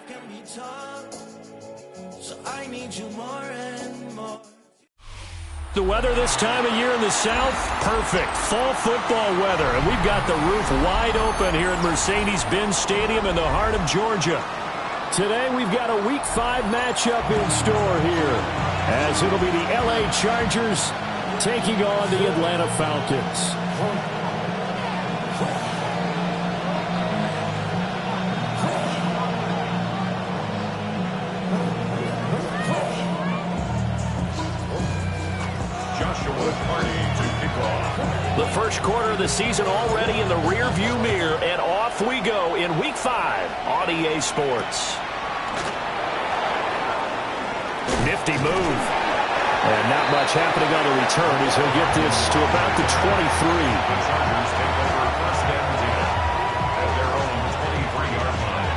can be tough, so I need you more and more. The weather this time of year in the South, perfect. Fall football weather. And we've got the roof wide open here at Mercedes-Benz Stadium in the heart of Georgia. Today we've got a Week 5 matchup in store here, as it'll be the LA Chargers taking on the Atlanta Falcons. The first quarter of the season already in the rear-view mirror, and off we go in Week 5 on EA Sports. Nifty move. And not much happening on the return as he'll get this to about the 23. The Chargers take over first and 10 at their own 23-yard line.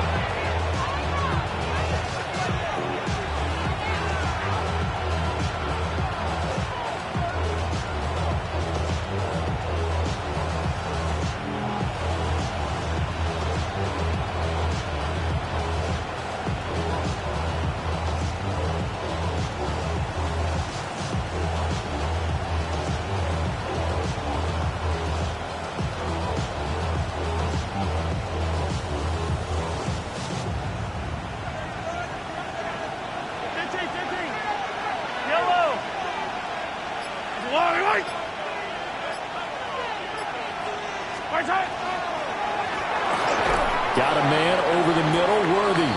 Got a man over the middle, Worthy.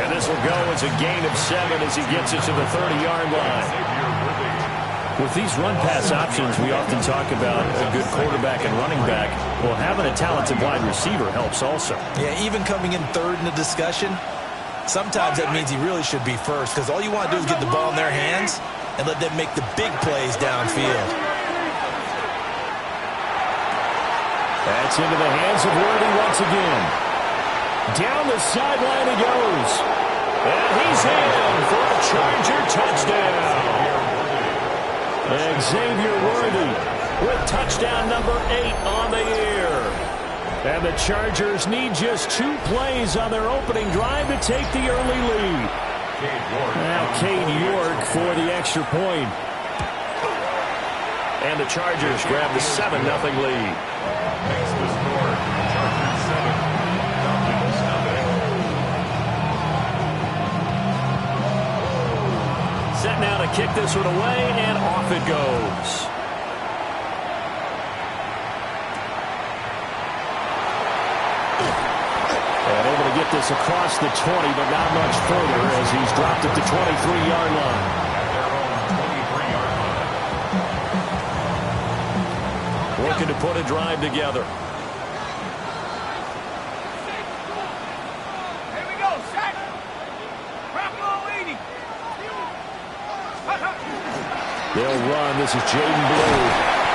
And this will go as a gain of 7 as he gets it to the 30-yard line. With these run-pass options, we often talk about a good quarterback and running back. Well, having a talented wide receiver helps also. Yeah, even coming in third in the discussion, sometimes that means he really should be first, because all you want to do is get the ball in their hands and let them make the big plays downfield. That's into the hands of Worthy once again. Down the sideline he goes. And he's in for a Charger touchdown. Xavier Worthy with touchdown number 8 on the year. And the Chargers need just 2 plays on their opening drive to take the early lead. Now Cade York for the extra point. And the Chargers grab the 7-0 lead. Makes the score. Chargers 7, Falcons nothing. Set now to kick this one away, and off it goes. And able to get this across the 20, but not much further as he's dropped at the 23-yard line. At their own 23-yard line. Looking to put a drive together. Here we go, set. Rock leading. They'll run. This is Jaden Blue.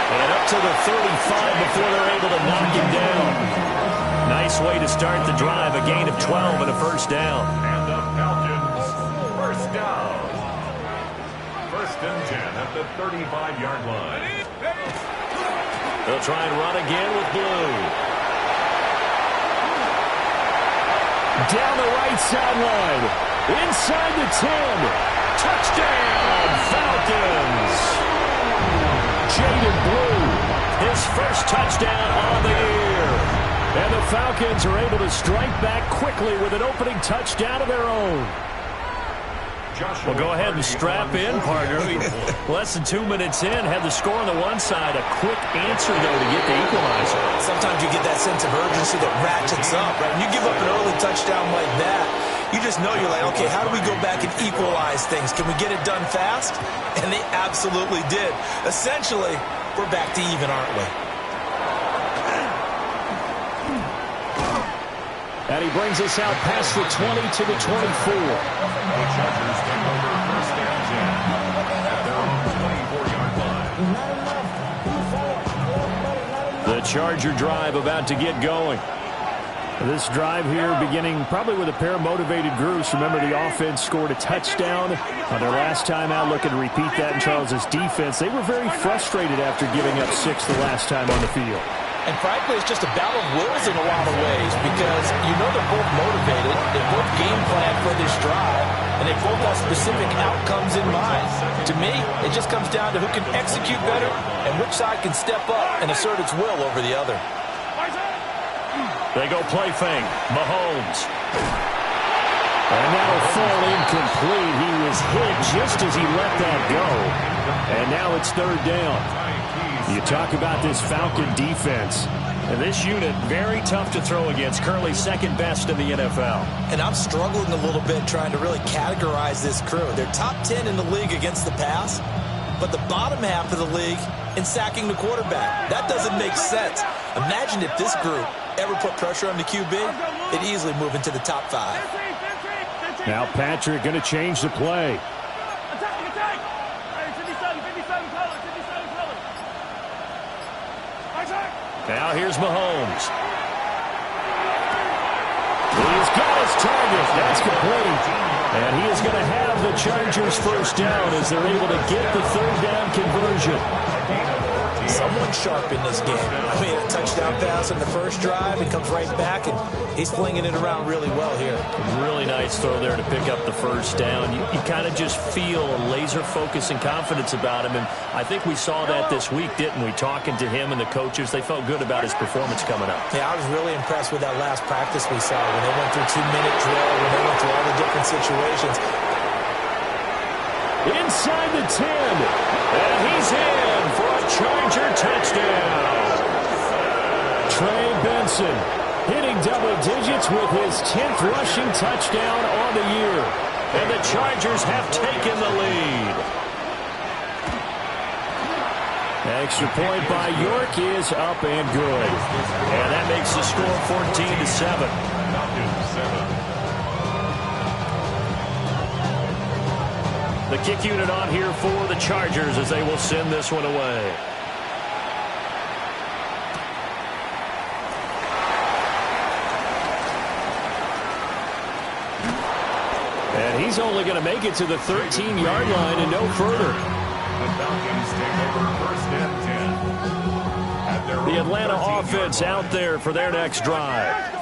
And up to the 35 before they're able to knock him down. Nice way to start the drive. A gain of 12 and a first down. And the Falcons, first down. First and 10 at the 35-yard line. They'll try and run again with Blue. Down the right sideline. Inside the 10. Touchdown, Falcons. Jaden Blue, his first touchdown on the year. And the Falcons are able to strike back quickly with an opening touchdown of their own. Well, go ahead and strap in, partner. Less than 2 minutes in, had the score on the one side. A quick answer, though, to get the equalizer. Sometimes you get that sense of urgency that ratchets up, right? When you give up an early touchdown like that, you just know you're like, okay, how do we go back and equalize things? Can we get it done fast? And they absolutely did. Essentially, we're back to even, aren't we? And he brings us out past the 20 to the 24. The Chargers take over first and 10 at their own 24-yard line. The Charger drive about to get going. This drive here beginning probably with a pair of motivated groups. Remember, the offense scored a touchdown on their last time out, looking to repeat that in Charles's defense. They were very frustrated after giving up 6 the last time on the field. And frankly, it's just a battle of wills in a lot of ways because you know they're both motivated, they both game plan for this drive, and they both have specific outcomes in mind. To me, it just comes down to who can execute better and which side can step up and assert its will over the other. They go play fake. Mahomes. And that'll fall incomplete. He was hit just as he let that go. And now it's third down. You talk about this Falcon defense. And this unit, very tough to throw against. Currently second best in the NFL. And I'm struggling a little bit trying to really categorize this crew. They're top 10 in the league against the pass, but the bottom half of the league in sacking the quarterback. That doesn't make sense. Imagine if this group ever put pressure on the QB, it'd easily move into the top 5. Now Patrick going to change the play. Attack! Hey, 57 colors. Now here's Mahomes. He's got his target. That's complete. And he is going to have the Chargers first down as they're able to get the third down conversion. Someone sharp in this game. I mean, a touchdown pass in the first drive, and comes right back, and he's flinging it around really well here. Really nice throw there to pick up the first down. You kind of just feel a laser focus and confidence about him, and I think we saw that this week, didn't we? Talking to him and the coaches, they felt good about his performance coming up. Yeah, I was really impressed with that last practice we saw when they went through 2-minute drill, when they went through all the different situations. Inside the 10, and he's in for a Charger touchdown. Trey Benson hitting double digits with his 10th rushing touchdown on the year. And the Chargers have taken the lead. Extra point by York is up and good. And that makes the score 14-7. The kick unit on here for the Chargers as they will send this one away. And he's only going to make it to the 13-yard line and no further. The Falcons take over first and 10. The Atlanta offense out there for their next drive.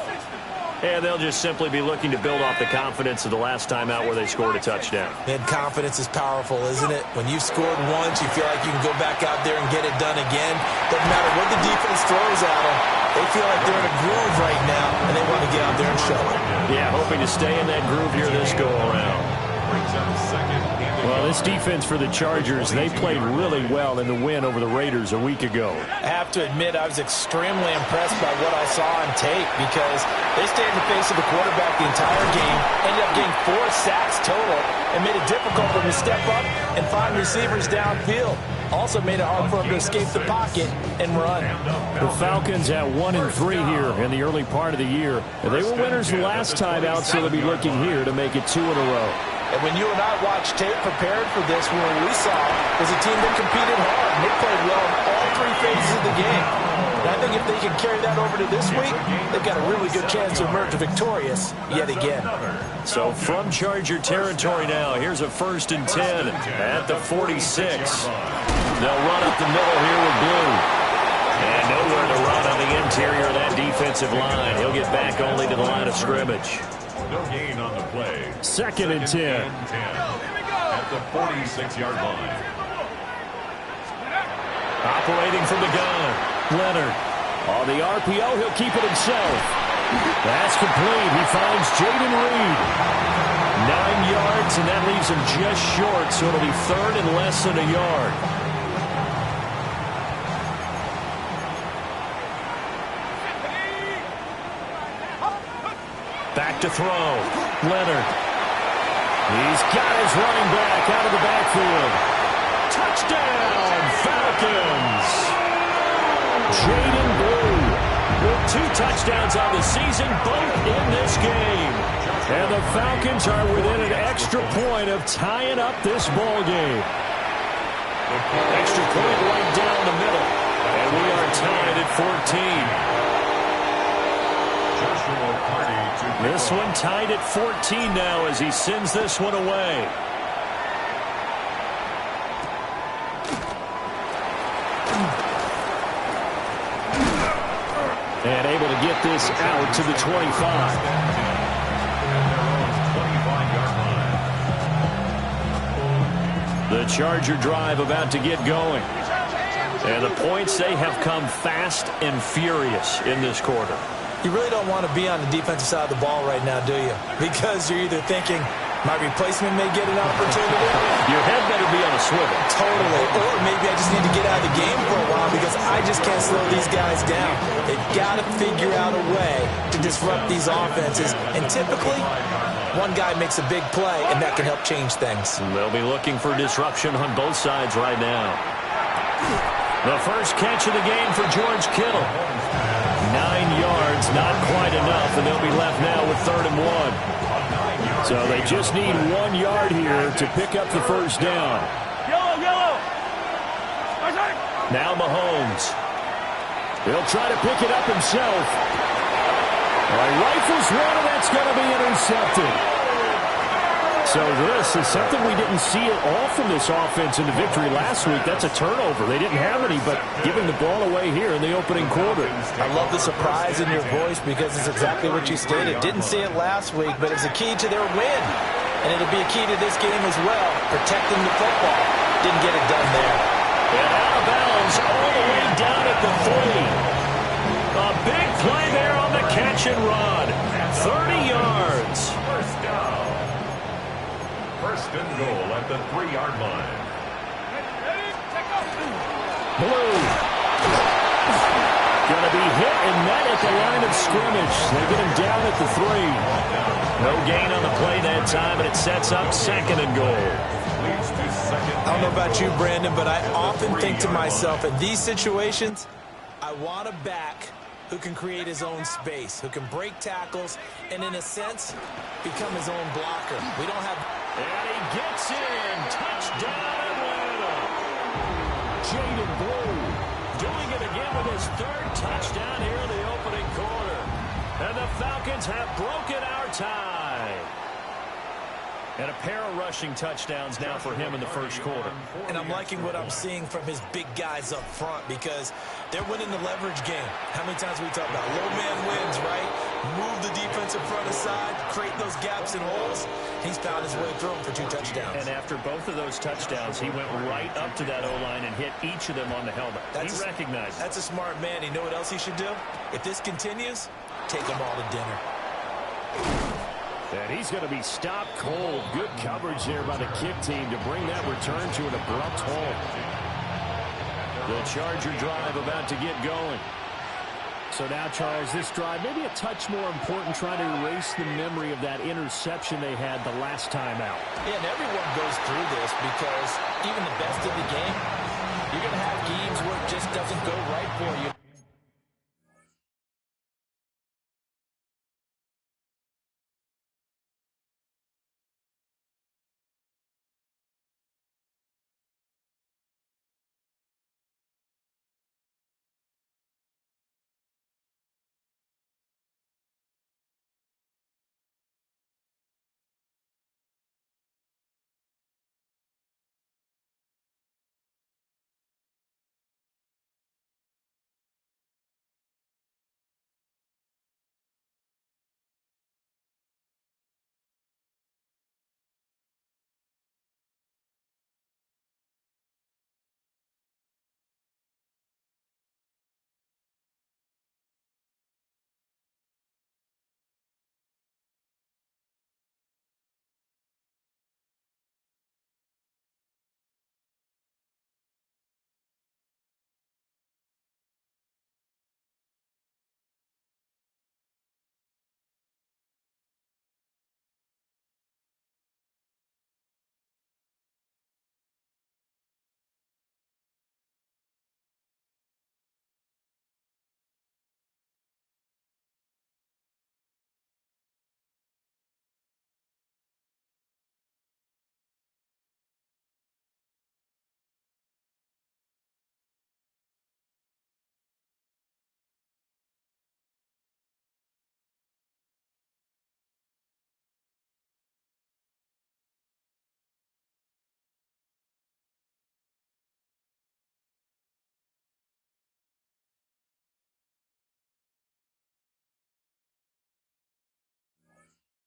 And they'll just simply be looking to build off the confidence of the last time out where they scored a touchdown. And confidence is powerful, isn't it? When you've scored once, you feel like you can go back out there and get it done again. Doesn't matter what the defense throws at them. They feel like they're in a groove right now, and they want to get out there and show it. Yeah, hoping to stay in that groove here this go-around. Well, this defense for the Chargers, they played really well in the win over the Raiders a week ago. I have to admit, I was extremely impressed by what I saw on tape because they stayed in the face of the quarterback the entire game, ended up getting 4 sacks total, and made it difficult for him to step up and find receivers downfield. Also made it hard for him to escape the pocket and run. The Falcons at 1-3 here in the early part of the year. They were winners the last time out, so they'll be looking here to make it 2 in a row. And when you and I watched tape prepared for this, what we saw was a team that competed hard, and they played well in all 3 phases of the game. And I think if they can carry that over to this week, they've got a really good chance to emerge victorious yet again. So from Charger territory now, here's a 1st and 10 at the 46. They'll run up the middle here with Blue. And nowhere to run on the interior of that defensive line. He'll get back only to the line of scrimmage. No gain on the play. 2nd and 10. At the 46-yard line. Operating from the gun. Leonard. On the RPO, he'll keep it himself. That's complete. He finds Jaden Reed. 9 yards, and that leaves him just short, so it'll be 3rd and less than a yard. Back to throw. Leonard. He's got his running back out of the backfield. Touchdown, Falcons! Jaden Blue with 2 touchdowns on the season, both in this game. And the Falcons are within an extra point of tying up this ball game. Extra point right down the middle. And we are tied at 14. This one tied at 14 now as he sends this one away. And able to get this out to the 25. The Charger drive about to get going. And the points, they have come fast and furious in this quarter. You really don't want to be on the defensive side of the ball right now, do you? Because you're either thinking, my replacement may get an opportunity. Your head better be on a swivel. Totally. Or maybe I just need to get out of the game for a while because I just can't slow these guys down. They've got to figure out a way to disrupt these offenses. And typically, one guy makes a big play, and that can help change things. They'll be looking for disruption on both sides right now. The first catch of the game for George Kittle. 9 yards, not quite enough, and they'll be left now with 3rd and 1. So they just need 1 yard here to pick up the first down. Yellow. Now Mahomes. He'll try to pick it up himself. Rifles one, and that's going to be intercepted. So this is something we didn't see at all from this offense in the victory last week. That's a turnover. They didn't have any, but giving the ball away here in the opening quarter. I love the surprise in your voice because it's exactly what you stated. Didn't see it last week, but it's a key to their win. And it'll be a key to this game as well, protecting the football. Didn't get it done there. And out of bounds all the way down at the 3. A big play there on the catch and run. 30 yards. First down. First and goal at the 3-yard line. Blue. Going to be hit and met at the line of scrimmage. They get him down at the 3. No gain on the play that time, and it sets up 2nd and goal. I don't know about you, Brandon, but I often think to myself, in these situations, I want a back who can create his own space, who can break tackles, and in a sense, become his own blocker. We don't have... And he gets in. Touchdown, Atlanta. Jaden Blue doing it again with his 3rd touchdown here in the opening quarter. And the Falcons have broken our tie. And a pair of rushing touchdowns now for him in the first quarter. And I'm liking what I'm seeing from his big guys up front because they're winning the leverage game. How many times we talk about low man wins, right? Move the defensive front aside, create those gaps and holes. He's found his way through them for 2 touchdowns. And after both of those touchdowns, he went right up to that O-line and hit each of them on the helmet. He recognized it. That's a smart man. You know what else he should do? If this continues, take them all to dinner. And he's going to be stopped cold. Good coverage there by the kick team to bring that return to an abrupt halt. The Charger drive about to get going. So now, Charles, this drive maybe a touch more important, trying to erase the memory of that interception they had the last time out. Yeah, and everyone goes through this because even the best of the game, you're going to have games where it just doesn't go right for you.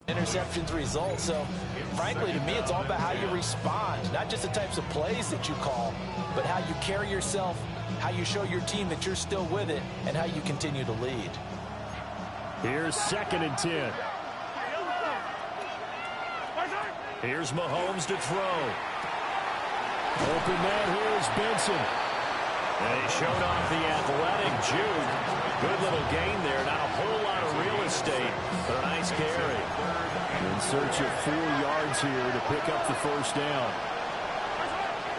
interceptions result. So, frankly, to me, it's all about how you respond, not just the types of plays that you call, but how you carry yourself, how you show your team that you're still with it, and how you continue to lead. Here's 2nd and 10. Here's Mahomes to throw. Open man here is Benson. And he showed off the athletic juke. Good little gain there. Not a whole lot of real estate, but a nice carry. In search of 4 yards here to pick up the first down.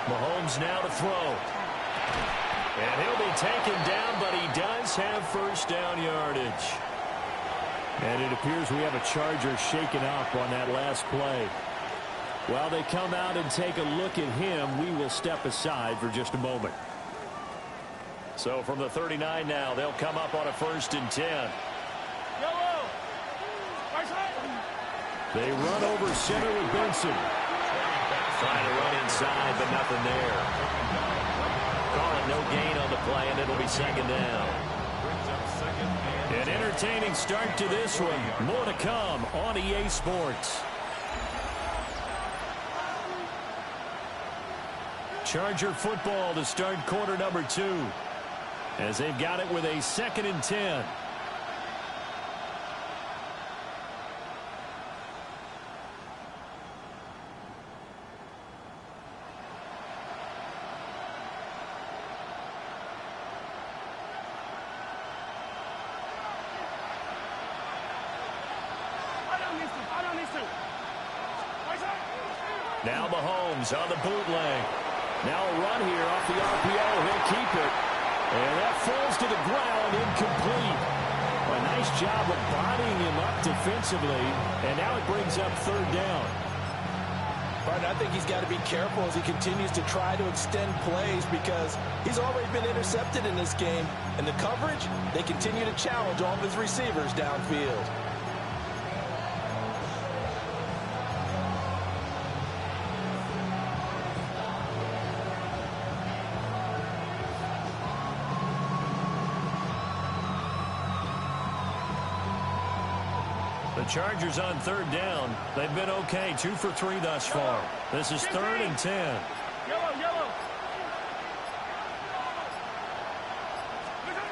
Mahomes now to throw. And he'll be taken down, but he does have first down yardage. And it appears we have a Charger shaken up on that last play. While they come out and take a look at him, we will step aside for just a moment. So from the 39 now, they'll come up on a 1st and 10. They run over center with Benson. Trying to run inside, but nothing there. Calling no gain on the play, and it'll be 2nd down. An entertaining start to this one. More to come on EA Sports. Charger football to start quarter number 2. As they've got it with a 2nd and 10. Now Mahomes on the bootleg. Now a run here off the RPO. He'll keep it. And that falls to the ground, incomplete. A nice job of bodying him up defensively. And now it brings up 3rd down. Right, I think he's got to be careful as he continues to try to extend plays because he's already been intercepted in this game. And the coverage, they continue to challenge all of his receivers downfield. The Chargers on 3rd down. They've been okay, 2 for 3 thus far. This is 3rd and 10. Yellow.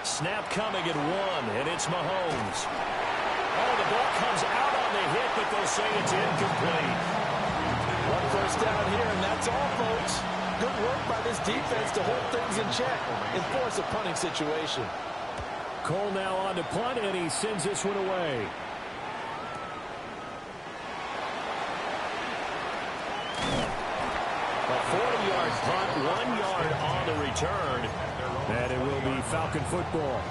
Snap coming at 1, and it's Mahomes. Oh, the ball comes out on the hit, but they'll say it's incomplete. 1 first down here, and that's all, folks. Good work by this defense to hold things in check and force a punting situation. Cole now on to punt, and he sends this one away. A 40-yard punt, 1 yard on the return, and it will be Falcon football.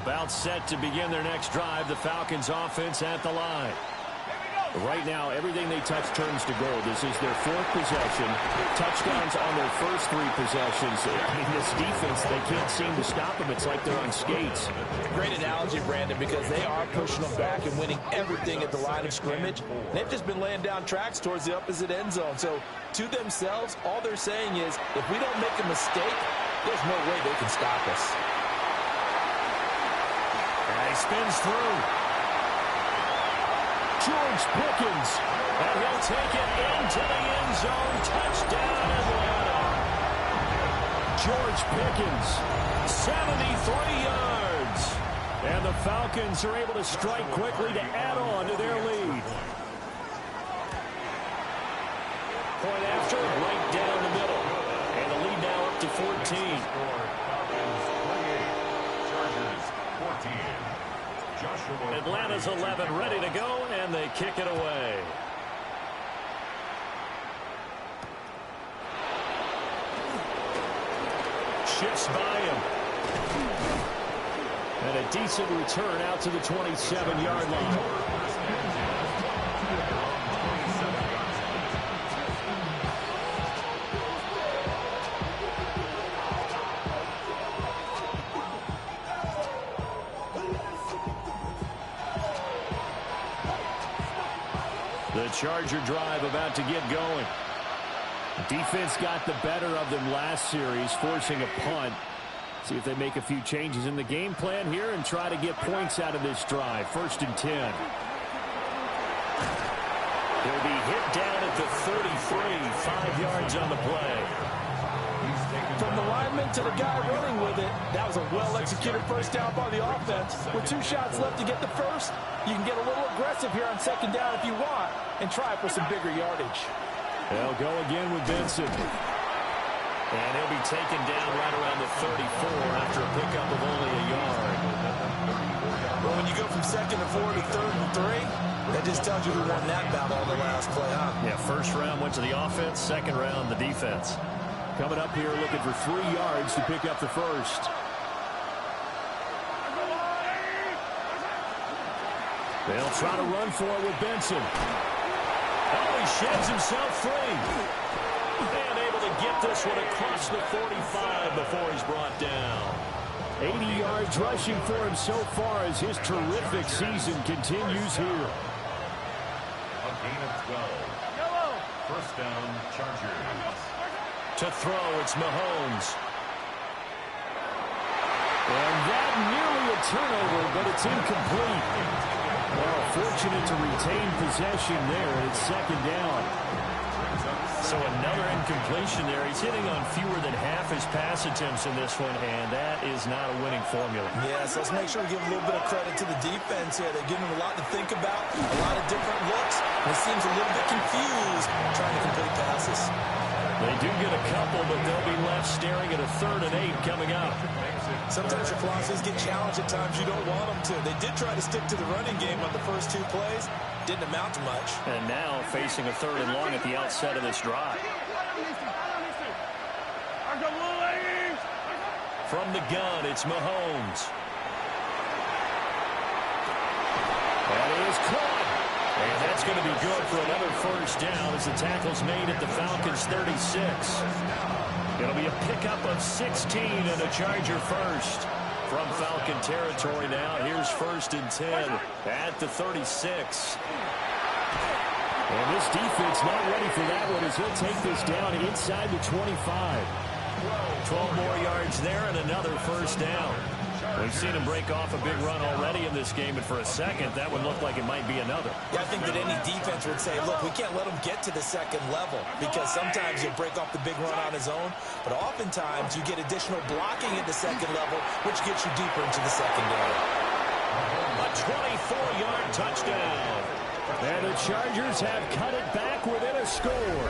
About set to begin their next drive, the Falcons offense at the line. Right now, everything they touch turns to gold. This is their 4th possession. Touchdowns on their first 3 possessions. I mean, this defense, they can't seem to stop them. It's like they're on skates. Great analogy, Brandon, because they are pushing them back and winning everything at the line of scrimmage. They've just been laying down tracks towards the opposite end zone. So, to themselves, all they're saying is, if we don't make a mistake, there's no way they can stop us. And he spins through. George Pickens, and he'll take it into the end zone. Touchdown, Atlanta. George Pickens, 73 yards. And the Falcons are able to strike quickly to add on to their lead. Point after, right down the middle. And the lead now up to 14. Atlanta's 11 ready to go, and they kick it away. Shifts by him. And a decent return out to the 27-yard line. The Charger drive about to get going. Defense got the better of them last series, forcing a punt. See if they make a few changes in the game plan here and try to get points out of this drive. 1st and 10. He'll be hit down at the 33, 5 yards on the play. From the lineman to the guy running with it, that was a well-executed first down by the offense. With 2 shots left to get the first, you can get a little aggressive here on 2nd down if you want and try for some bigger yardage. They'll go again with Benson. And he'll be taken down right around the 34 after a pickup of only a yard. Well, when you go from 2nd and 4 to 3rd and 3, that just tells you who won that battle on the last play, huh? Yeah, 1st round went to the offense, 2nd round the defense. Coming up here looking for 3 yards to pick up the first. They'll try to run for it with Benson. Oh, he sheds himself free. And able to get this one across the 45 before he's brought down. 80 yards rushing for him so far as his terrific season continues here. A gain of 12. First down, Chargers. To throw, it's Mahomes. And that nearly a turnover, but it's incomplete. Well, fortunate to retain possession there. It's 2nd down. So another incompletion there. He's hitting on fewer than half his pass attempts in this one, and that is not a winning formula. Yes, let's make sure we give a little bit of credit to the defense here. They're giving him a lot to think about, a lot of different looks. And he seems a little bit confused trying to complete passes. They do get a couple, but they'll be left staring at a 3rd and 8 coming up. Sometimes your philosophies get challenged at times you don't want them to. They did try to stick to the running game on the first 2 plays. Didn't amount to much. And now facing a 3rd and long at the outset of this drive. From the gun, it's Mahomes. That is caught. And that's going to be good for another first down as the tackle's made at the Falcons' 36. It'll be a pickup of 16 and a Charger first. From Falcon territory now, here's 1st and 10 at the 36. And this defense not ready for that one as he'll take this down inside the 25. 12 more yards there and another first down. We've seen him break off a big run already in this game, and for a second, that would look like it might be another. Yeah, I think that any defense would say, look, we can't let him get to the 2nd level because sometimes he'll break off the big run on his own, but oftentimes you get additional blocking at the 2nd level, which gets you deeper into the secondary. A 24-yard touchdown. And the Chargers have cut it back within a score.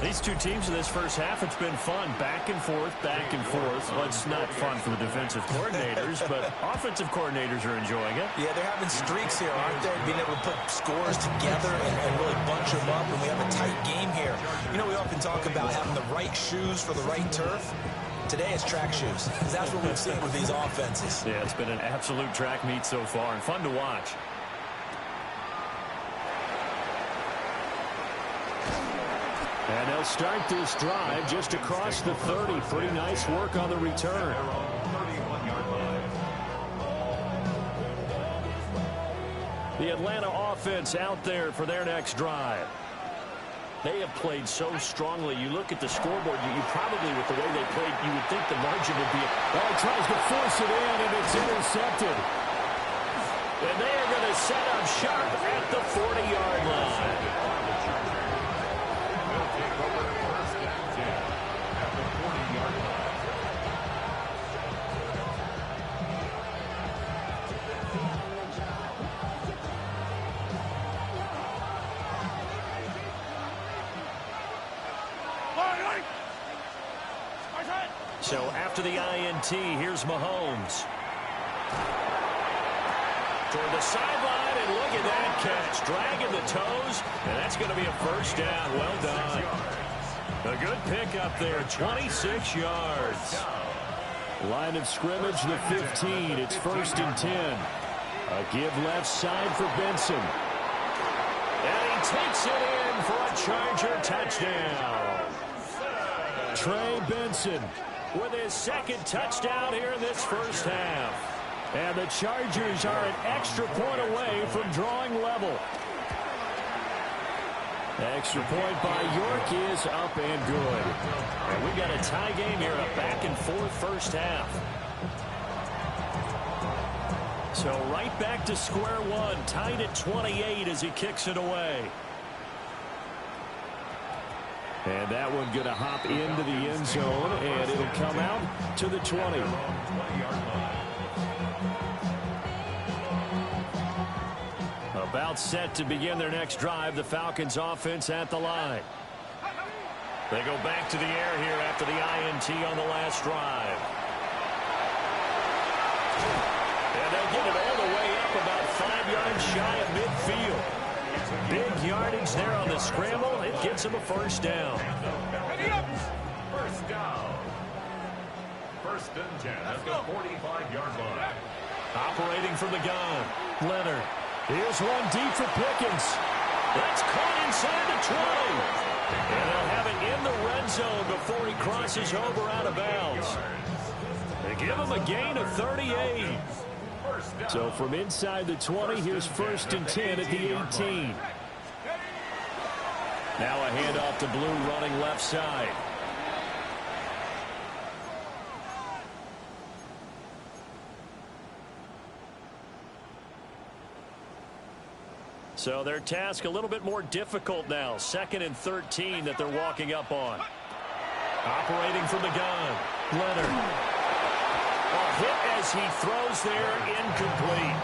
These 2 teams in this first half, it's been fun. Back and forth, back and forth. Well, it's not fun for the defensive coordinators, but offensive coordinators are enjoying it. Yeah, they're having streaks here, aren't they? Being able to put scores together and really bunch them up, and we have a tight game here. You know, we often talk about having the right shoes for the right turf. Today it's track shoes, because that's what we've seen with these offenses. Yeah, it's been an absolute track meet so far, and fun to watch. And they'll start this drive just across the 30. Pretty nice work on the return. The Atlanta offense out there for their next drive. They have played so strongly. You look at the scoreboard, you probably, with the way they played, you would think the margin would be... Oh, he tries to force it in, and it's intercepted. And they are going to set up sharp at the 40-yard line. So after the INT, here's Mahomes. Toward the sideline, and look at that catch. Dragging the toes, and that's going to be a first down. Well done. A good pickup there, 26 yards. Line of scrimmage, the 15. It's 1st and 10. A give left side for Benson. And he takes it in for a Charger touchdown. Trey Benson with his 2nd touchdown here in this first half. And the Chargers are an extra point away from drawing level. Extra point by York is up and good. And we got a tie game here, a back-and-forth first half. So right back to square one, tied at 28 as he kicks it away. And that one going to hop into the end zone, and it'll come out to the 20. About set to begin their next drive, the Falcons offense at the line. They go back to the air here after the INT on the last drive. And they'll get it all the way up about 5 yards shy of midfield. Big yardage there on the scramble. It gets him a first down. First down. First and 10 at the 45-yard line. Operating from the gun, Leonard. Here's one deep for Pickens. That's caught inside the 20. And they'll have it in the red zone before he crosses over out of bounds. They give him a gain of 38. So from inside the 20, here's first and 10 at the 18. Now a handoff to Blue running left side. So their task a little bit more difficult now. 2nd and 13 that they're walking up on. Operating from the gun, Leonard. A hit as he throws there, incomplete.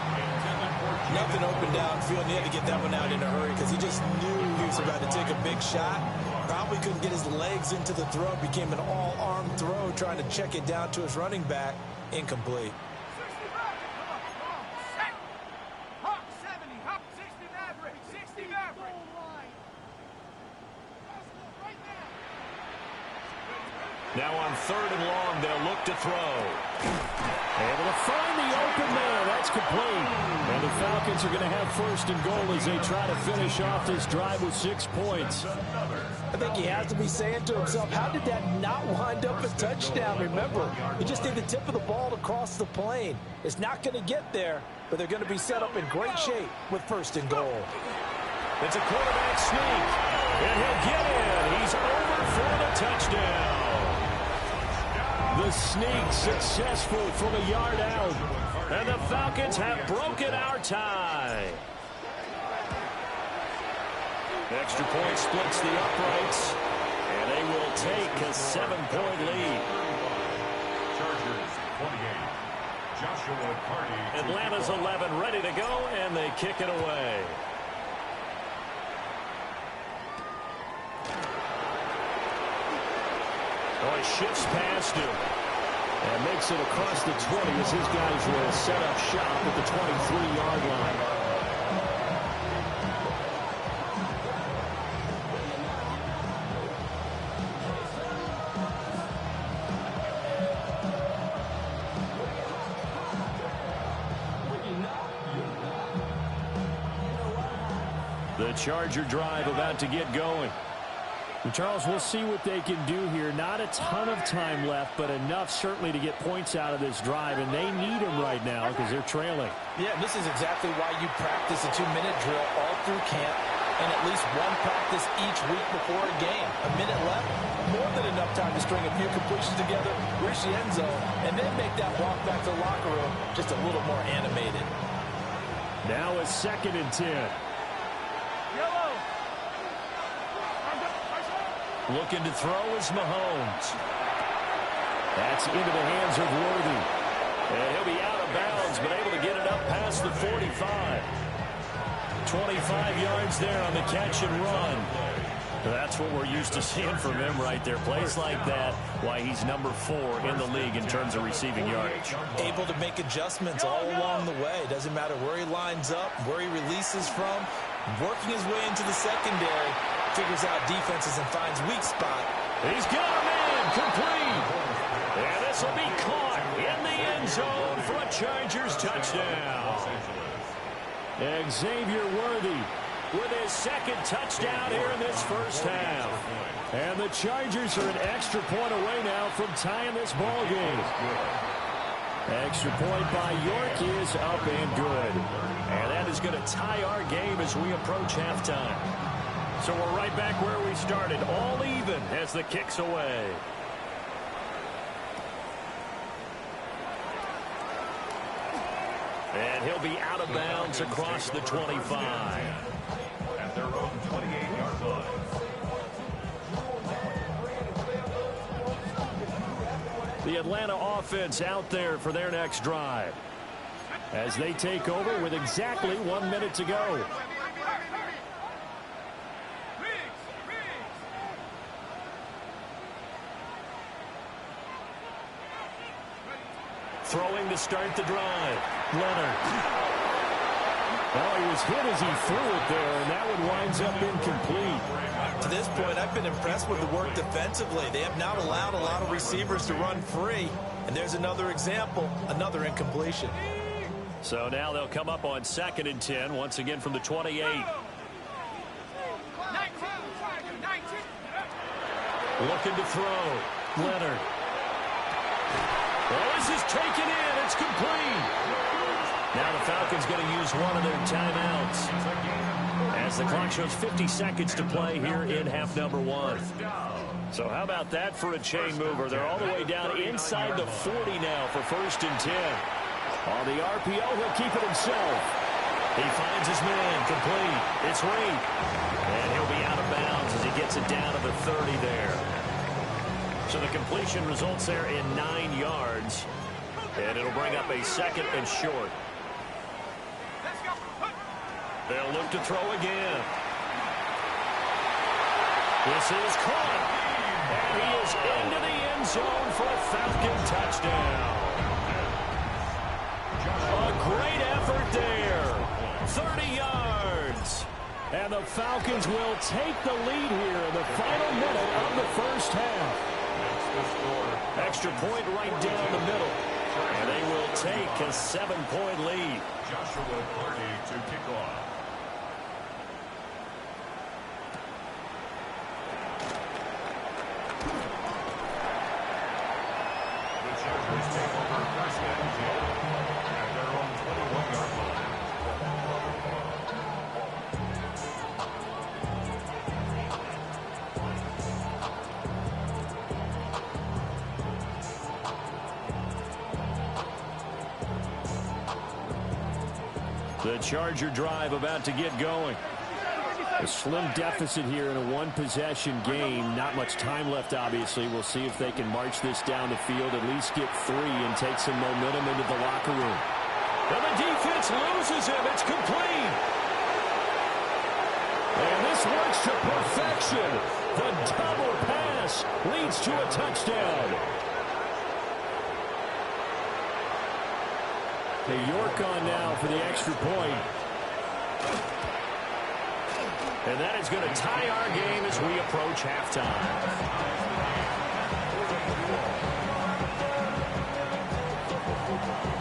Nothing open downfield, and he had to get that one out in a hurry because he just knew he was about to take a big shot. Probably couldn't get his legs into the throw. Became an all-arm throw, trying to check it down to his running back. Incomplete. Now on 3rd and long, they'll look to throw. Able to find the open man. That's complete. And the Falcons are going to have first and goal as they try to finish off this drive with 6 points. I think he has to be saying to himself, how did that not wind up a touchdown? Remember, he just did the tip of the ball to cross the plane. It's not going to get there, but they're going to be set up in great shape with first and goal. It's a quarterback sneak, and he'll get in. He's over for the touchdown. The sneak successful from a yard out. And the Falcons have broken our tie. Extra point splits the uprights. And they will take a 7-point lead. Chargers 28. Joshua Carty. Atlanta's 11 ready to go, and they kick it away. Oh, he shifts past him. And makes it across the 20 as his guys will set up shop at the 23-yard line. The Charger drive about to get going. Charles, we'll see what they can do here. Not a ton of time left, but enough certainly to get points out of this drive, and they need them right now because they're trailing. Yeah, this is exactly why you practice a 2-minute drill all through camp and at least one practice each week before a game. A minute left, more than enough time to string a few completions together, reach the end zone, and then make that walk back to the locker room just a little more animated. Now a 2nd and 10. Looking to throw is Mahomes. That's into the hands of Worthy. And he'll be out of bounds, but able to get it up past the 45. 25 yards there on the catch and run. That's what we're used to seeing from him right there. Plays like that, why he's number 4 in the league in terms of receiving yardage. Able to make adjustments all along the way. Doesn't matter where he lines up, where he releases from. Working his way into the secondary. Figures out defenses and finds weak spot. He's got a man complete. And this will be caught in the end zone for a Chargers touchdown. Xavier Worthy with his 2nd touchdown here in this first half. And the Chargers are an extra point away now from tying this ball game. Extra point by York is up and good. And that is going to tie our game as we approach halftime. So we're right back where we started, all even as the kick's away. And he'll be out of bounds across the 25. At their own 28-yard line. The Atlanta offense out there for their next drive as they take over with exactly 1 minute to go. Throwing to start the drive. Leonard. Well, he was hit as he threw it there, and that one winds up incomplete. To this point, I've been impressed with the work defensively. They have not allowed a lot of receivers to run free. And there's another example, another incompletion. So now they'll come up on 2nd and 10, once again from the 28. Looking to throw. Leonard. Well, this is taken in. It's complete. Now the Falcons going to use one of their timeouts as the clock shows 50 seconds to play here in half number 1. So how about that for a chain mover? They're all the way down inside the 40 now for 1st and 10. On the RPO, he'll keep it himself. He finds his man, complete. It's Reed. And he'll be out of bounds as he gets it down to the 30 there. So the completion results there in 9 yards. And it'll bring up a 2nd and short. They'll look to throw again. This is caught. And he is into the end zone for a Falcon touchdown. A great effort there. 30 yards. And the Falcons will take the lead here in the final minute of the first half. Extra point right down the middle. And they will take a 7-point lead. Joshua Purdy to kick off. The Chargers take over 1st and 10 at their own 21-yard line. The Charger drive about to get going. A slim deficit here in a one-possession game. Not much time left, obviously. We'll see if they can march this down the field, at least get 3 and take some momentum into the locker room. And the defense loses him. It's complete. And this works to perfection. The double pass leads to a touchdown. York on now for the extra point. And that is going to tie our game as we approach halftime.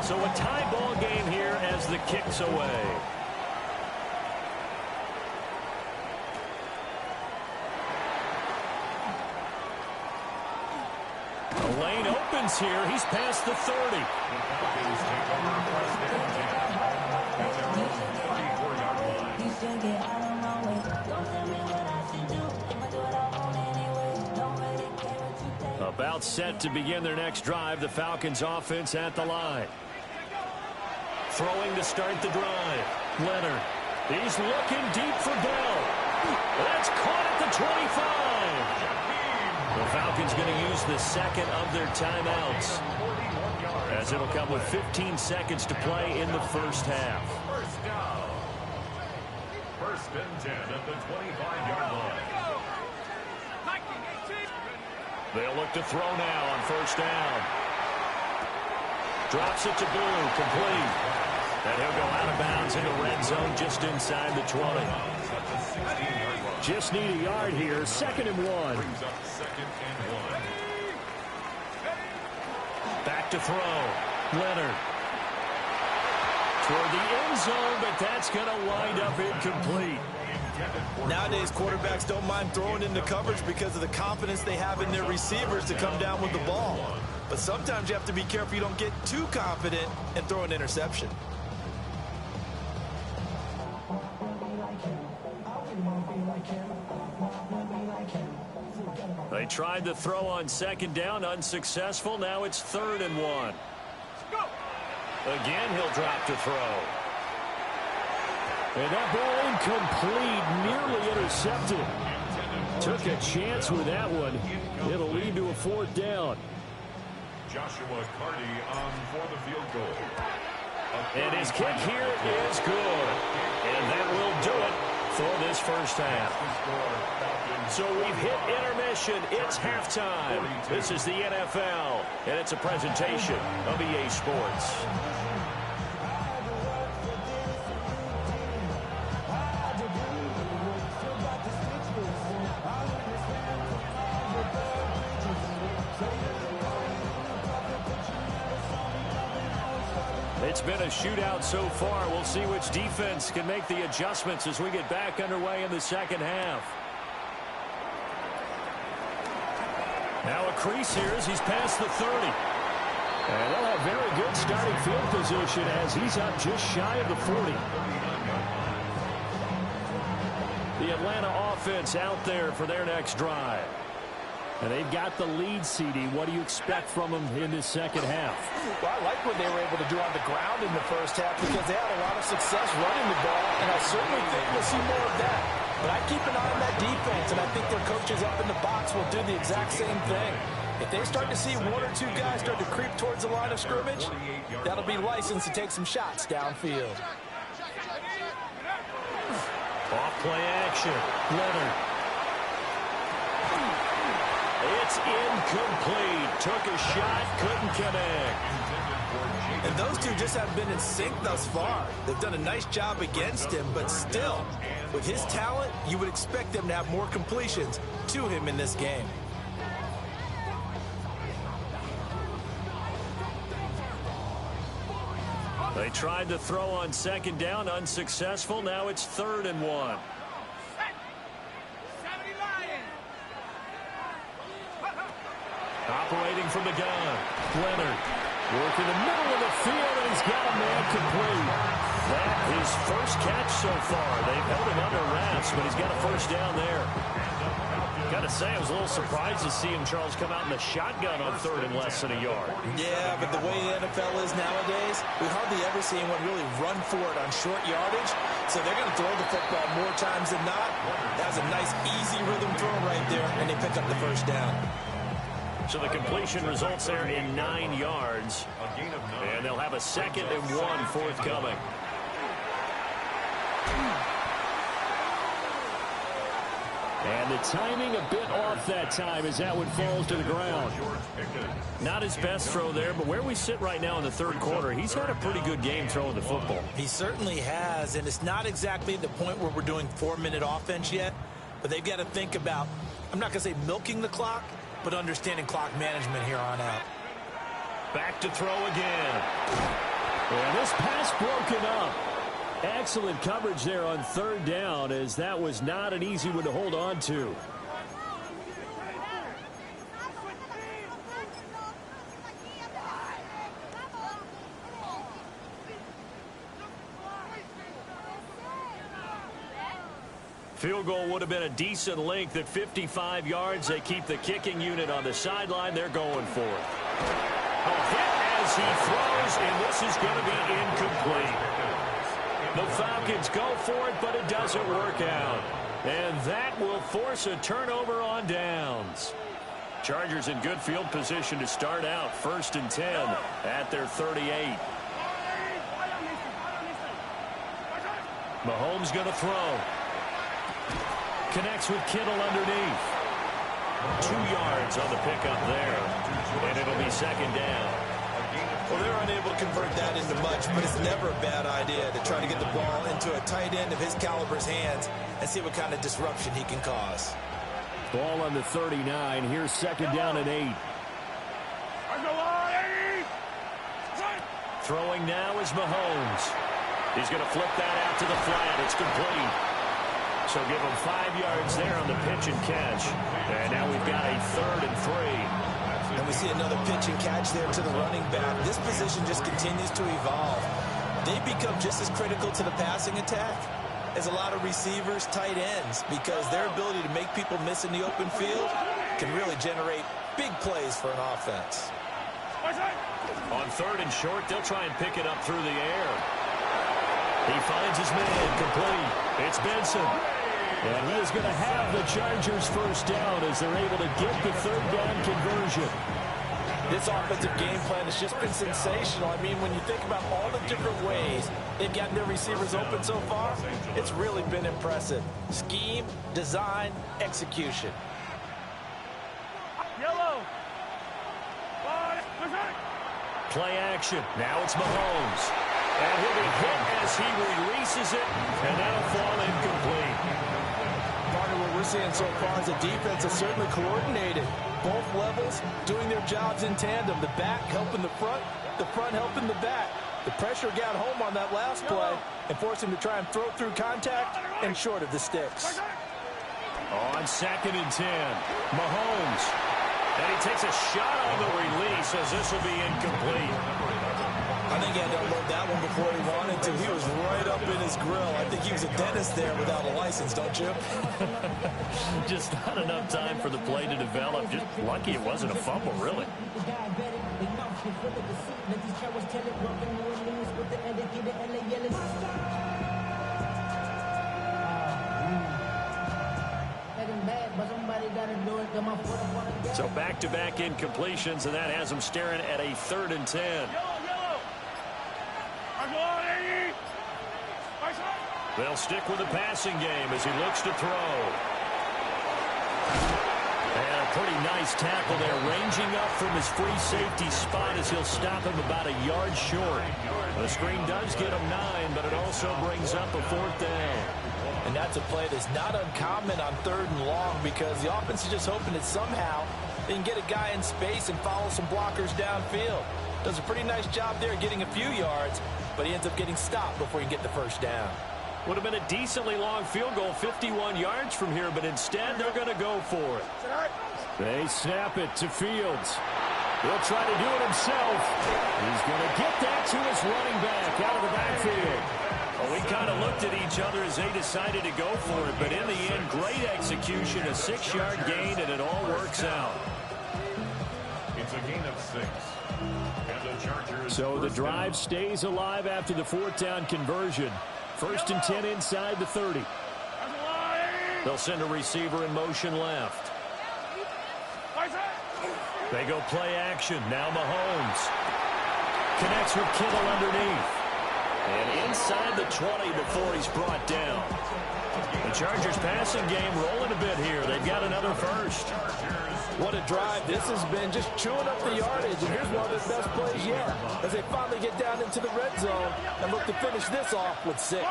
So a tie ball game here as the kick's away. The lane opens here. He's past the 30. About set to begin their next drive. The Falcons offense at the line. Throwing to start the drive. Leonard. He's looking deep for Bell. That's caught at the 25. The Falcons going to use the 2nd of their timeouts, as it'll come with 15 seconds to play in the first half. First down. 1st and 10 at the 25-yard line. They'll look to throw now on 1st down. Drops it to Blue, complete. And he'll go out of bounds in the red zone just inside the 20. Just need a yard here, 2nd and 1. Brings up 2nd and 1. Back to throw. Leonard. Toward the end zone, but that's going to wind up incomplete. Nowadays, quarterbacks don't mind throwing into coverage because of the confidence they have in their receivers to come down with the ball. But sometimes you have to be careful you don't get too confident and throw an interception. I want to be like him. tried to throw on second down, unsuccessful. Now it's 3rd and 1. Again, he'll drop to throw. And that ball incomplete, nearly intercepted. Took a chance with that one. It'll lead to a 4th down. Joshua Carty on for the field goal. And his kick here is good. And that will do it for this first half. So we've hit intermission. It's halftime. This is the NFL, and it's a presentation of EA Sports. It's been a shootout so far. We'll see which defense can make the adjustments as we get back underway in the second half. Now a crease here as he's past the 30. And they'll have very good starting field position as he's up just shy of the 40. The Atlanta offense out there for their next drive. And they've got the lead, CD. What do you expect from them in this second half? Well, I like what they were able to do on the ground in the first half because they had a lot of success running the ball, and I certainly think we'll see more of that. But I keep an eye on that defense, and I think their coaches up in the box will do the exact same thing. If they start to see 1 or 2 guys start to creep towards the line of scrimmage, that'll be licensed to take some shots downfield. Off play action. Leonard. It's incomplete. Took a shot, couldn't connect. And those two just haven't been in sync thus far. They've done a nice job against him, but still, with his talent, you would expect them to have more completions to him in this game. They tried to throw on second down, unsuccessful. Now it's 3rd and 1. Operating from the gun. Leonard working the middle of the field, and he's got a man complete. That his first catch so far. They've held him under wraps, but he's got a first down there. Got to say, I was a little surprised to see him, Charles, come out in the shotgun on 3rd and less than a yard. Yeah, but the way the NFL is nowadays, we hardly ever see anyone really run for it on short yardage. So they're going to throw the football more times than not. That was a nice, easy rhythm throw right there, and they pick up the first down. So the completion results there in 9 yards. And they'll have a 2nd and 1 forthcoming. And the timing a bit off that time as that one falls to the ground. Not his best throw there, but where we sit right now in the 3rd quarter, he's had a pretty good game throwing the football. He certainly has, and it's not exactly the point where we're doing 4-minute offense yet, but they've got to think about, I'm not going to say milking the clock, but understanding clock management here on out. Back to throw again. And this pass broken up. Excellent coverage there on 3rd down, as that was not an easy one to hold on to. Field goal would have been a decent length at 55 yards. They keep the kicking unit on the sideline. They're going for it. A hit as he throws, and this is going to be incomplete. The Falcons go for it, but it doesn't work out. And that will force a turnover on downs. Chargers in good field position to start out. 1st and 10 at their 38. Mahomes going to throw. Connects with Kittle underneath. 2 yards on the pickup there. And it'll be 2nd down. Well, they're unable to convert that into much, but it's never a bad idea to try to get the ball into a tight end of his caliber's hands and see what kind of disruption he can cause. Ball on the 39. Here's 2nd down and 8. Throwing now is Mahomes. He's going to flip that out to the flat. It's complete. So give him 5 yards there on the pitch and catch. And now we've got a 3rd and 3. And we see another pitch and catch there to the running back. This position just continues to evolve. They become just as critical to the passing attack as a lot of receivers, tight ends, because their ability to make people miss in the open field can really generate big plays for an offense. On 3rd and short, they'll try and pick it up through the air. He finds his man complete. It's Benson. And he is going to have the Chargers first down as they're able to get the 3rd down conversion. This offensive game plan has just been sensational. I mean, when you think about all the different ways they've gotten their receivers open so far, it's really been impressive. Scheme, design, execution. Yellow. Play action. Now it's Mahomes. And he'll be hit as he releases it, and that'll fall incomplete. Partner, what we're seeing so far is the defense is certainly coordinated. Both levels doing their jobs in tandem. The back helping the front helping the back. The pressure got home on that last play and forced him to try and throw through contact and short of the sticks. On 2nd and 10, Mahomes. And he takes a shot on the release as this will be incomplete. I think he had to unload that one before he wanted to. He was right up in his grill. I think he was a dentist there without a license, don't you? Just not enough time for the play to develop. Just lucky it wasn't a fumble, really. So back-to-back incompletions, and that has him staring at a 3rd and 10. They'll stick with the passing game as he looks to throw. And a pretty nice tackle there, ranging up from his free safety spot as he'll stop him about a yard short. The screen does get him 9, but it also brings up a 4th down. And that's a play that's not uncommon on 3rd and long because the offense is just hoping that somehow they can get a guy in space and follow some blockers downfield. Does a pretty nice job there getting a few yards, but he ends up getting stopped before he can get the first down. Would have been a decently long field goal, 51 yards from here, but instead they're going to go for it. They snap it to Fields. He'll try to do it himself. He's going to get that to his running back out of the backfield. Well, we kind of looked at each other as they decided to go for it, but in the end, great execution, a 6-yard gain, and it all works out. It's a gain of 6. And the Chargers. So the drive stays alive after the 4th down conversion. 1st and 10 inside the 30. They'll send a receiver in motion left. They go play action. Now Mahomes connects with Kittle underneath. And inside the 20 before he's brought down. The Chargers passing game rolling a bit here. They've got another first. What a drive this has been, just chewing up the yardage. And here's one of their best plays yet as they finally get down into the red zone and look to finish this off with 6.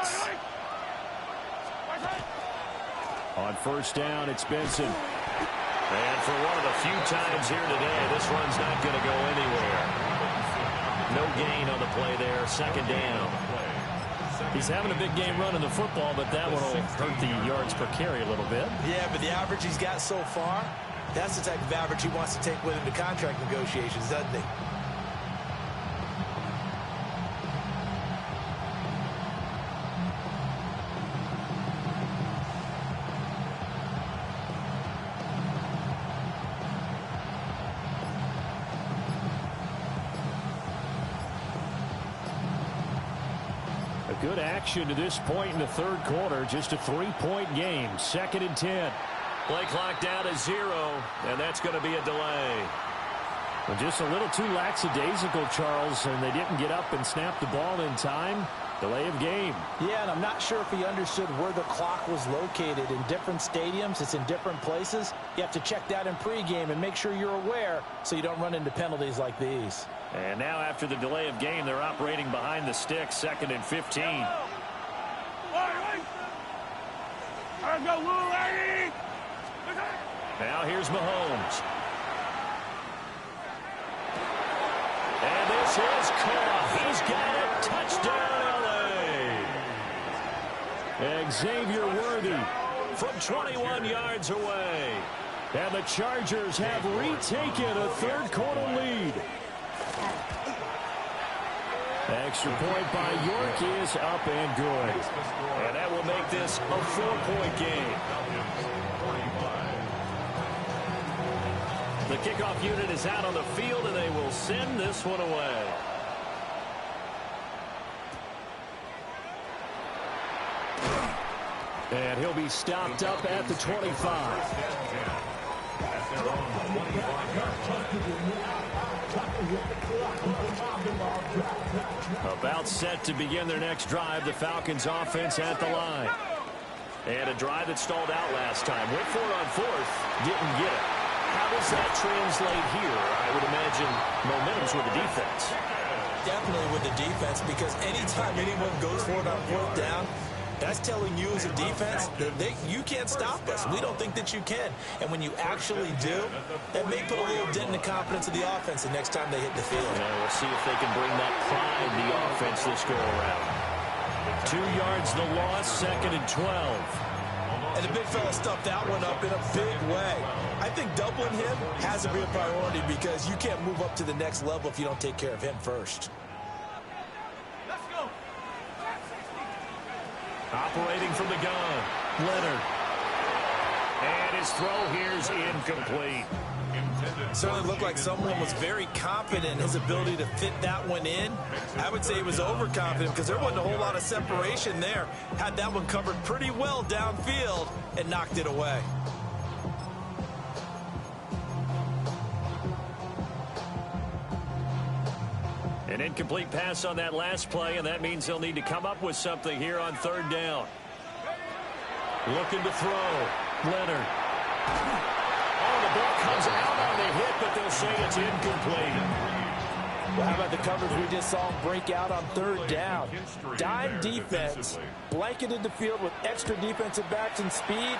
On 1st down, it's Benson. And for one of the few times here today, this run's not going to go anywhere. No gain on the play there, 2nd down. He's having a big game running the football, but that one will hurt the yards per carry a little bit. Yeah, but the average he's got so far, that's the type of average he wants to take with him to contract negotiations, doesn't he? Good action to this point in the 3rd quarter. Just a 3-point game. 2nd and 10. Play clock down to 0, and that's going to be a delay. Well, just a little too lackadaisical, Charles, and they didn't get up and snap the ball in time. Delay of game. Yeah, and I'm not sure if he understood where the clock was located. In different stadiums, it's in different places. You have to check that in pregame and make sure you're aware so you don't run into penalties like these. And now after the delay of game, they're operating behind the sticks, 2nd and 15. Now here's Mahomes. And this is caught. He's got it. Touchdown, L.A. Xavier Worthy from 21 yards away. And the Chargers have retaken a 3rd quarter lead. Extra point by York is up and good. And that will make this a 4-point game. The kickoff unit is out on the field, and they will send this one away. And he'll be stopped up at the 25. About set to begin their next drive, the Falcons offense at the line. And a drive that stalled out last time. Went for it on fourth, didn't get it. How does that translate here? I would imagine momentum's with the defense. Definitely with the defense, because anytime anyone goes for it on fourth down, that's telling you as a defense that you can't stop us. We don't think that you can. And when you actually do, that may put a little dent in the confidence of the offense the next time they hit the field. Yeah, we'll see if they can bring that pride to the offense this go around. 2 yards the loss, 2nd and 12. And the big fella stuffed that one up in a big way. I think doubling him has to be a priority because you can't move up to the next level if you don't take care of him first. Let's go. Operating from the gun, Leonard. And his throw here's incomplete. Certainly looked like someone was very confident in his ability to fit that one in. I would say he was overconfident because there wasn't a whole lot of separation there. Had that one covered pretty well downfield and knocked it away. An incomplete pass on that last play, and that means they'll need to come up with something here on 3rd down. Looking to throw. Leonard. Oh, the ball comes out on the hit, but they'll say it's incomplete. Well, how about the coverage we just saw break out on 3rd down? Dime defense, blanketed the field with extra defensive backs and speed,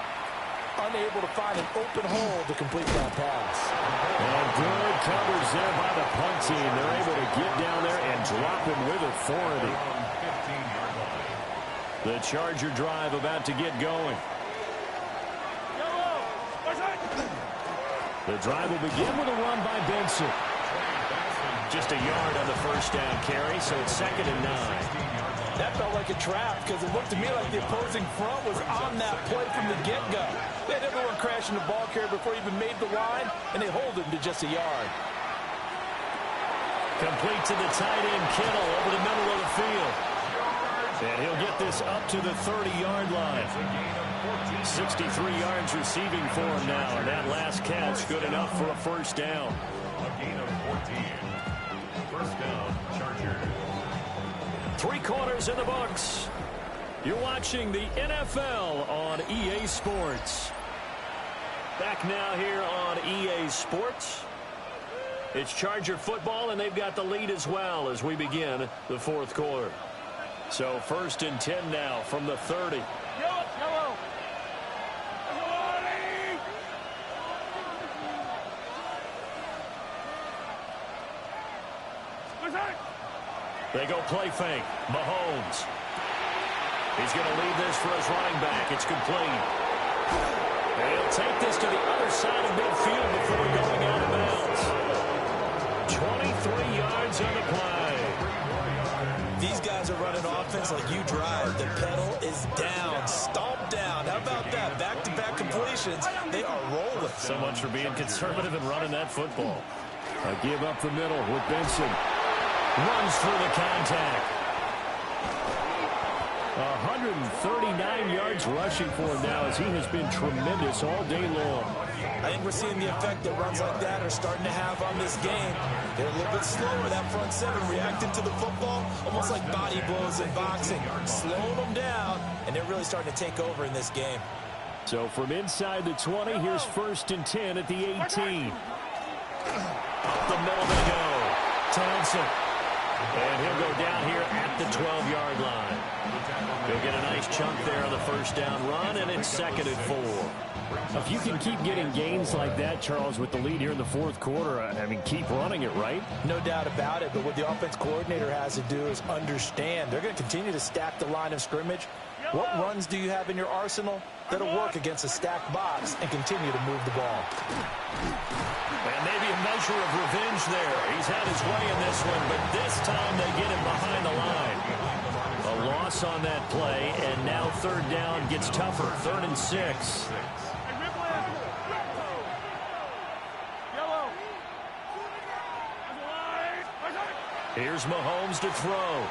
unable to find an open hole to complete that pass. And good coverage there by the punt team. They're able to get down there and drop him with authority. The Charger drive about to get going. The drive will begin with a run by Benson. Just a yard on the 1st down carry, so it's 2nd and 9. That felt like a trap because it looked to me like the opposing front was on that play from the get-go. They had everyone crashing the ball carrier before he even made the line, and they hold him to just a yard. Complete to the tight end, Kittle, over the middle of the field. And he'll get this up to the 30-yard line. 63 yards receiving for him now, and that last catch good enough for a 1st down. A gain of 14. 1st down, Chargers. 3 quarters in the books. You're watching the NFL on EA Sports. Back now here on EA Sports. It's Charger football, and they've got the lead as well as we begin the 4th quarter. So 1st and 10 now from the 30. Yellow. They go play fake. Mahomes. He's going to leave this for his running back. It's complete. And he'll take this to the other side of midfield before going out of bounds. 23 yards on the play. These guys are running offense like you drive. The pedal is down, stomped down. How about that? Back-to-back completions. They are rolling. So much for being conservative and running that football. A give up the middle with Benson. Runs through the contact. 139 yards rushing for him now as he has been tremendous all day long. I think we're seeing the effect that runs like that are starting to have on this game. They're a little bit slower, that front seven, reacting to the football, almost like body blows in boxing, slowing them down, and they're really starting to take over in this game. So from inside the 20, here's 1st and 10 at the 18. Up the middle they go. Townsend. And he'll go down here at the 12-yard line. He'll get a nice chunk there on the 1st down run, and it's 2nd and 4. If you can keep getting gains like that, Charles, with the lead here in the 4th quarter, I mean, keep running it, right? No doubt about it, but what the offense coordinator has to do is understand. They're going to continue to stack the line of scrimmage. What runs do you have in your arsenal that'll work against a stacked box and continue to move the ball? And maybe a measure of revenge there. He's had his way in this one, but this time they get him behind the line. A loss on that play, and now 3rd down gets tougher. 3rd and 6. Yellow. Here's Mahomes to throw.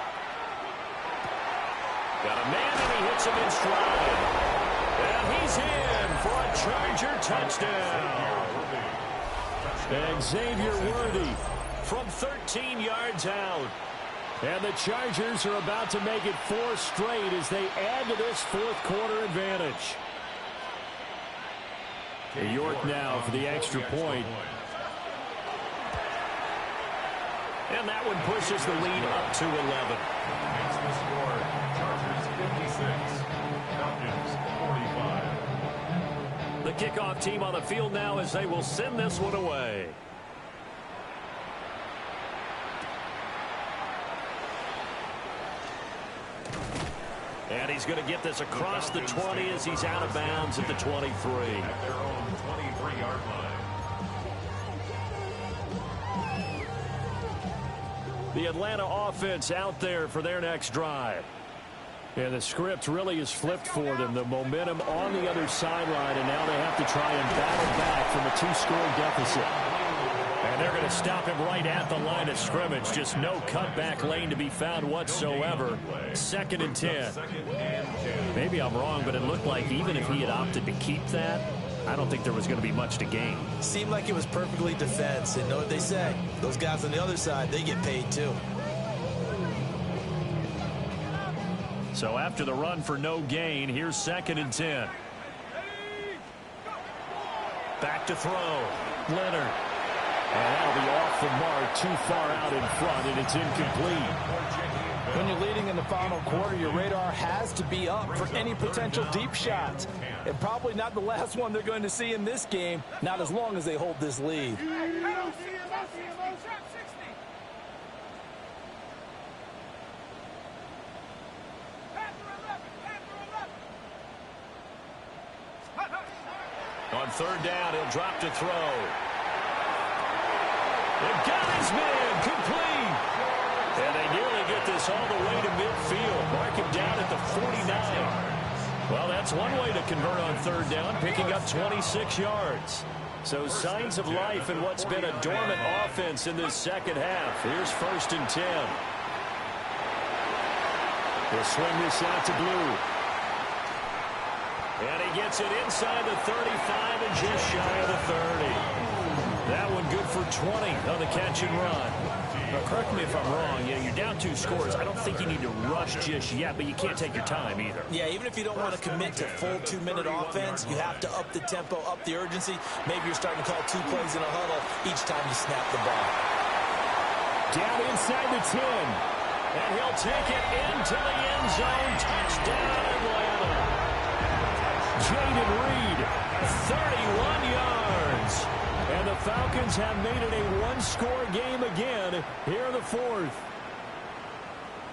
Got a man, and he hits him in stride. And he's in for a Charger touchdown. And Xavier Worthy from 13 yards out. And the Chargers are about to make it 4 straight as they add to this fourth quarter advantage. York now for the extra point. And that one pushes the lead up to 11. Makes the score Chargers 56, Falcons 45. The kickoff team on the field now as they will send this one away. And he's going to get this across the 20 as he's out of bounds at the 23. At their own 23-yard line. The Atlanta offense out there for their next drive. And the script really is flipped for them. The momentum on the other sideline, and now they have to try and battle back from a 2-score deficit. And they're going to stop him right at the line of scrimmage. Just no cutback lane to be found whatsoever. 2nd and 10. Maybe I'm wrong, but it looked like even if he had opted to keep that, I don't think there was going to be much to gain. Seemed like it was perfectly defense. And know what they say? Those guys on the other side, they get paid too. So after the run for no gain, here's 2nd and 10. Back to throw. Leonard. And that'll be off the mark, too far out in front, and it's incomplete. When you're leading in the final quarter, your radar has to be up for any potential deep shots. And probably not the last one they're going to see in this game, not as long as they hold this lead. On 3rd down, he'll drop to throw. They've got his man complete. And they nearly get this all the way to midfield. Mark him down at the 49. Well, that's one way to convert on 3rd down, picking up 26 yards. So signs of life in what's been a dormant offense in this second half. Here's 1st and 10. He'll swing this out to Blue. And he gets it inside the 35 and just shy of the 30. That one good for 20 on the catch and run. Now, correct me if I'm wrong. You're down 2 scores. I don't think you need to rush just yet, but you can't take your time either. Yeah, even if you don't want to commit to full 2-minute offense, you have to up the tempo, up the urgency. Maybe you're starting to call 2 plays in a huddle each time you snap the ball. Down inside the 10. And he'll take it into the end zone. Touchdown, Atlanta. Jaden Reed, 31 yards. And the Falcons have made it a 1-score game again here in the 4th.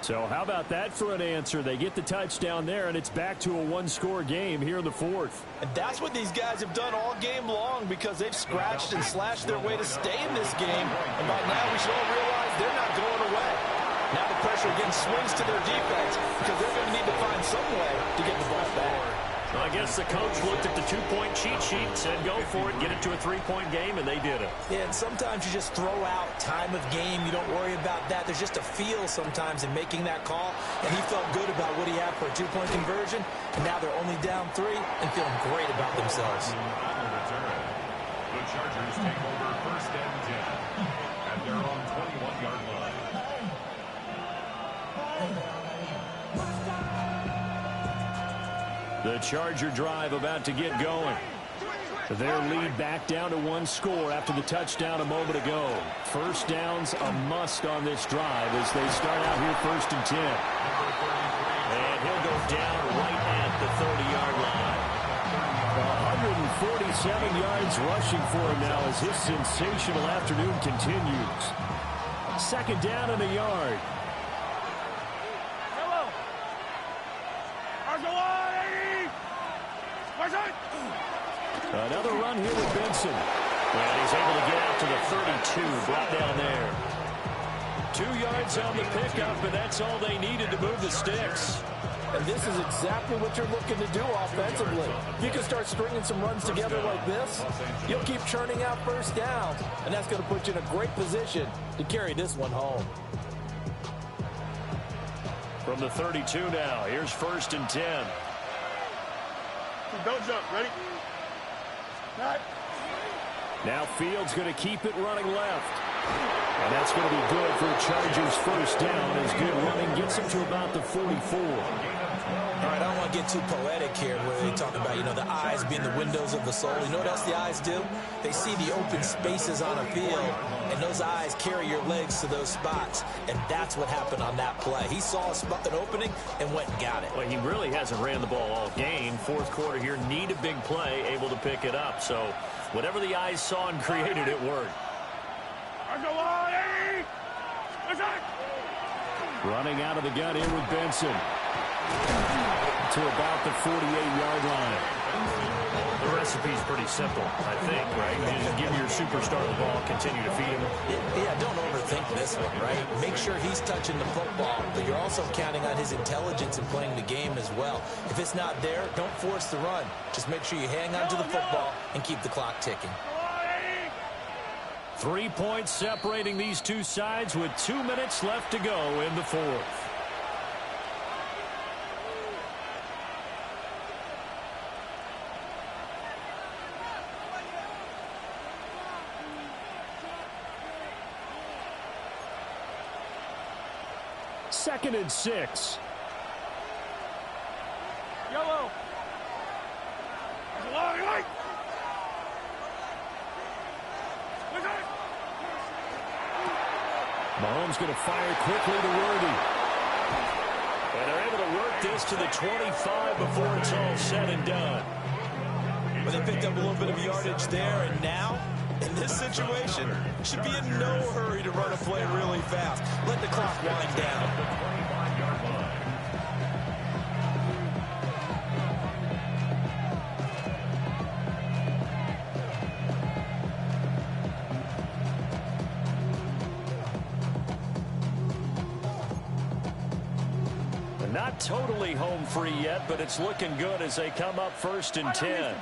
So how about that for an answer? They get the touchdown there, and it's back to a 1-score game here in the 4th. And that's what these guys have done all game long because they've scratched and slashed their way to stay in this game. And by now we should all realize they're not going away. Now the pressure again swings to their defense because they're going to need to find some way to get the ball back. Well, I guess the coach looked at the 2-point cheat sheet and said, go for it, get it to a 3-point game, and they did it. Yeah, and sometimes you just throw out time of game. You don't worry about that. There's just a feel sometimes in making that call, and he felt good about what he had for a 2-point conversion, and now they're only down 3 and feeling great about themselves. The Chargers take over 1st and 10 at their own 21-yard line. The Charger drive about to get going. Their lead back down to 1 score after the touchdown a moment ago. 1st down's a must on this drive as they start out here 1st and 10. And he'll go down right at the 30-yard line. 147 yards rushing for him now as his sensational afternoon continues. 2nd down and a yard. Another run here with Benson. And he's able to get out to the 32, brought down there. 2 yards on the pickup, and that's all they needed to move the sticks. And this is exactly what you're looking to do offensively. If you can start stringing some runs together like this, you'll keep churning out 1st downs, and that's going to put you in a great position to carry this one home. From the 32 now, here's 1st and 10. Don't jump. Ready? Right. Now Fields going to keep it running left. And that's going to be good for a Chargers first down as good running gets him to about the 44. All right, I don't want to get too poetic here where they talk about, the eyes being the windows of the soul. You know what else the eyes do? They see the open spaces on a field, and those eyes carry your legs to those spots. And that's what happened on that play. He saw an opening and went and got it. Well, he really hasn't ran the ball all game. Fourth quarter here, need a big play, able to pick it up. So whatever the eyes saw and created, it worked. Running out of the gun here with Benson. To about the 48-yard line. The recipe's pretty simple, I think, right? You just give your superstar the ball, continue to feed him. Yeah, don't overthink this one, right? Make sure he's touching the football, but you're also counting on his intelligence in playing the game as well. If it's not there, don't force the run. Just make sure you hang on to the football and keep the clock ticking. 3 points separating these two sides with 2 minutes left to go in the fourth. Second and 6. Yellow. Light. Mahomes going to fire quickly to Worthy. And they're able to work this to the 25 before it's all said and done. Well, they picked up a little bit of yardage there, and now, in this situation, should be in no hurry to run a play really fast. Let the clock wind down. Not totally home free yet, but it's looking good as they come up 1st and 10.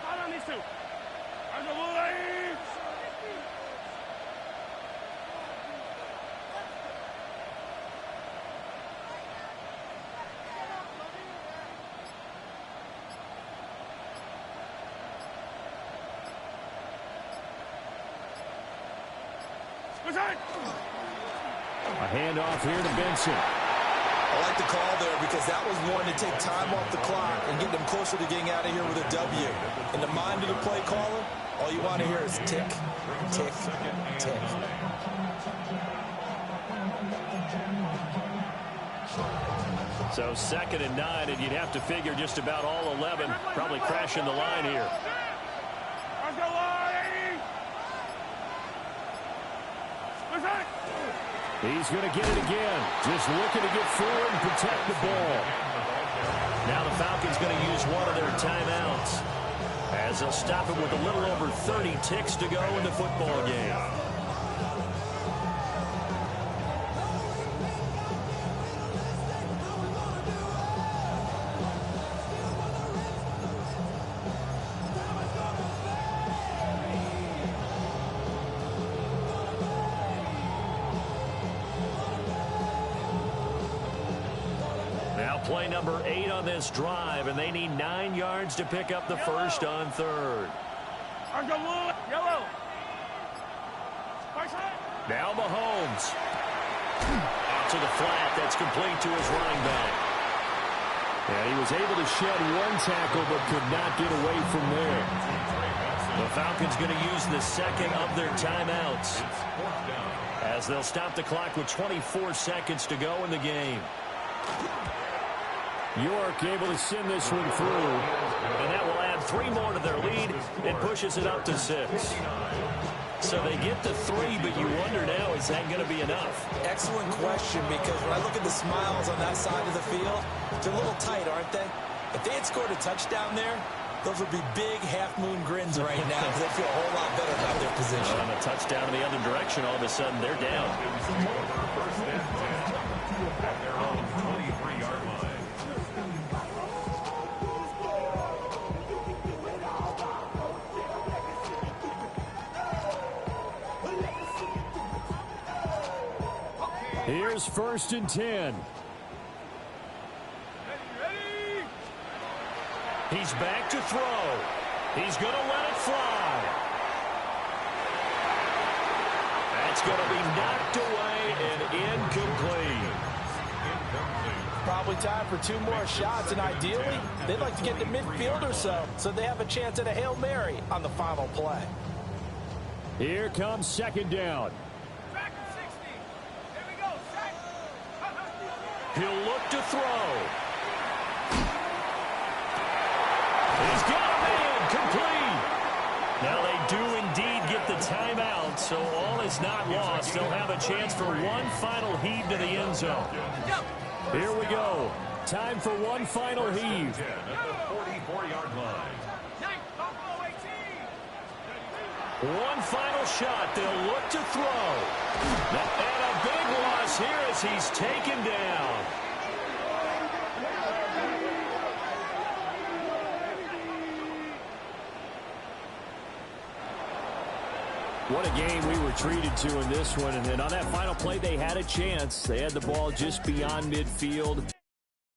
A handoff here to Benson. I like the call there because that was one to take time off the clock and get them closer to getting out of here with a W. In the mind of the play caller, all you want to hear is tick, tick, tick. So 2nd and 9, and you'd have to figure just about all 11 probably crashing the line here. He's going to get it again. Just looking to get forward and protect the ball. Now the Falcons going to use one of their timeouts as they'll stop it with a little over 30 ticks to go in the football game. Play number 8 on this drive, and they need 9 yards to pick up the first on 3rd. Yellow. Now Mahomes. Out to the flat. That's complete to his running back. And he was able to shed one tackle but could not get away from there. The Falcons going to use the second of their timeouts as they'll stop the clock with 24 seconds to go in the game. York able to send this one through. And that will add 3 more to their lead. It pushes it up to 6. So they get to 3, but you wonder now, is that going to be enough? Excellent question, because when I look at the smiles on that side of the field, they're a little tight, aren't they? If they had scored a touchdown there, those would be big half-moon grins right now because they feel a whole lot better about their position. On a touchdown in the other direction, all of a sudden they're down. At their own 23-yard line. Here's 1st and 10. He's back to throw. He's going to let it fly. That's going to be knocked away and incomplete. Probably time for 2 more shots, and ideally, they'd like to get to midfield or so they have a chance at a Hail Mary on the final play. Here comes second down. Track 60. Here we go. Track. He'll look to throw. He's got a man complete. Now they do indeed get the timeout, so all is not lost. They'll have a chance for one final heave to the end zone. Here we go. Time for one final heave. At the 44-yard line. One final shot. They'll look to throw. And a big loss here as he's taken down. What a game we were treated to in this one. And then on that final play, they had a chance. They had the ball just beyond midfield.